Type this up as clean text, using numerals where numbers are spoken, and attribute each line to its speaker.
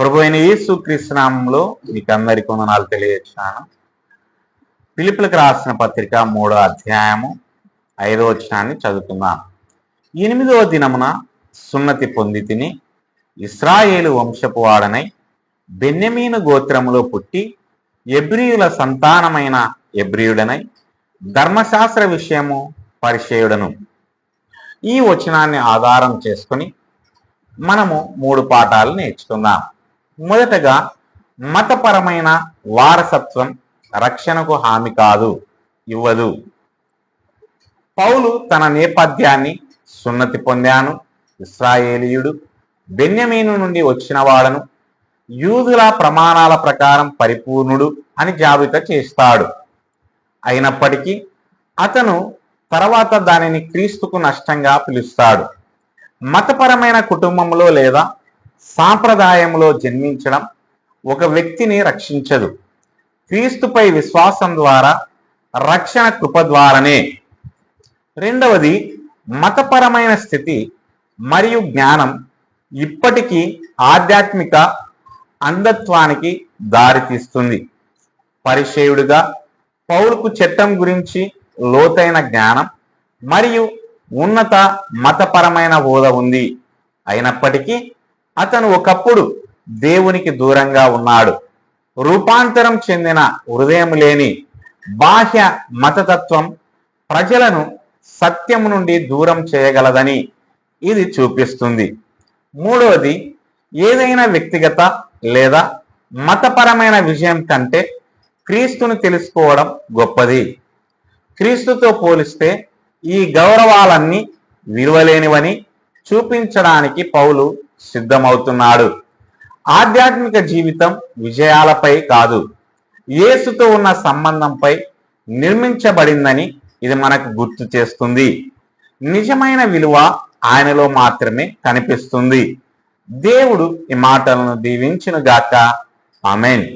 Speaker 1: ప్రభు అయిన యేసు క్రీస్తు నామములో మీకు అందరికీ వందనాలు తెలియజేస్తున్నాను. ఫిలిప్పీలకు రాసిన పత్రిక 3వ అధ్యాయము 5వ వచనాన్ని చదువుకుందాం. 8వ దినమున సున్నతి పొంది తిని ఇశ్రాయేలు వంశపు వాడనై బెన్యమీను గోత్రములో పుట్టి ఎబ్రీయుల సంతానమైన ఎబ్రీయుడనై ధర్మశాస్త్ర విషయము పరిచయుడను. ఈ వచనాన్ని ఆధారం చేసుకుని మనము 3 పాఠాలు నేర్చుకుందాం. మొదటగా, మతపరమైన వారసత్వం రక్షణకు హామీ కాదు, ఇవ్వదు. పౌలు తన నేపథ్యాన్ని సున్నతి పొందాను, ఇశ్రాయేలీయుడు, బెన్యమీను నుండి వచ్చిన వాడను, యూదుల ప్రమాణాల ప్రకారం పరిపూర్ణుడు అని జాబితా చేస్తాడు. అయినప్పటికీ అతను తర్వాత దానిని క్రీస్తుకు నష్టంగా పిలుస్తాడు. మతపరమైన కుటుంబంలో లేదా సాంప్రదాయంలో జన్మించడం ఒక వ్యక్తిని రక్షించదు. క్రీస్తుపై విశ్వాసం ద్వారా రక్షణ కృప ద్వారానే. రెండవది, మతపరమైన స్థితి మరియు జ్ఞానం ఇప్పటికీ ఆధ్యాత్మిక అంధత్వానికి దారితీస్తుంది. పరిచయుడిగా పౌలుకు చట్టం గురించి లోతైన జ్ఞానం మరియు ఉన్నత మతపరమైన హోదా ఉంది. అయినప్పటికీ అతను ఒకప్పుడు దేవునికి దూరంగా ఉన్నాడు. రూపాంతరం చెందిన హృదయం లేని బాహ్య మతతత్వం ప్రజలను సత్యం నుండి దూరం చేయగలదని ఇది చూపిస్తుంది. మూడవది, ఏదైనా వ్యక్తిగత లేదా మతపరమైన విజయం కంటే క్రీస్తును తెలుసుకోవడం గొప్పది. క్రీస్తుతో పోలిస్తే ఈ గౌరవాలన్నీ విలువలేనివని చూపించడానికి పౌలు సిద్ధమవుతున్నాడు. ఆధ్యాత్మిక జీవితం విజయాలపై కాదు, యేసుతో ఉన్న సంబంధంపై నిర్మించబడిందని ఇది మనకు గుర్తు చేస్తుంది. నిజమైన విలువ ఆయనలో మాత్రమే కనిపిస్తుంది. దేవుడు ఈ మాటలను దీవించునుగాక. ఆమేన్.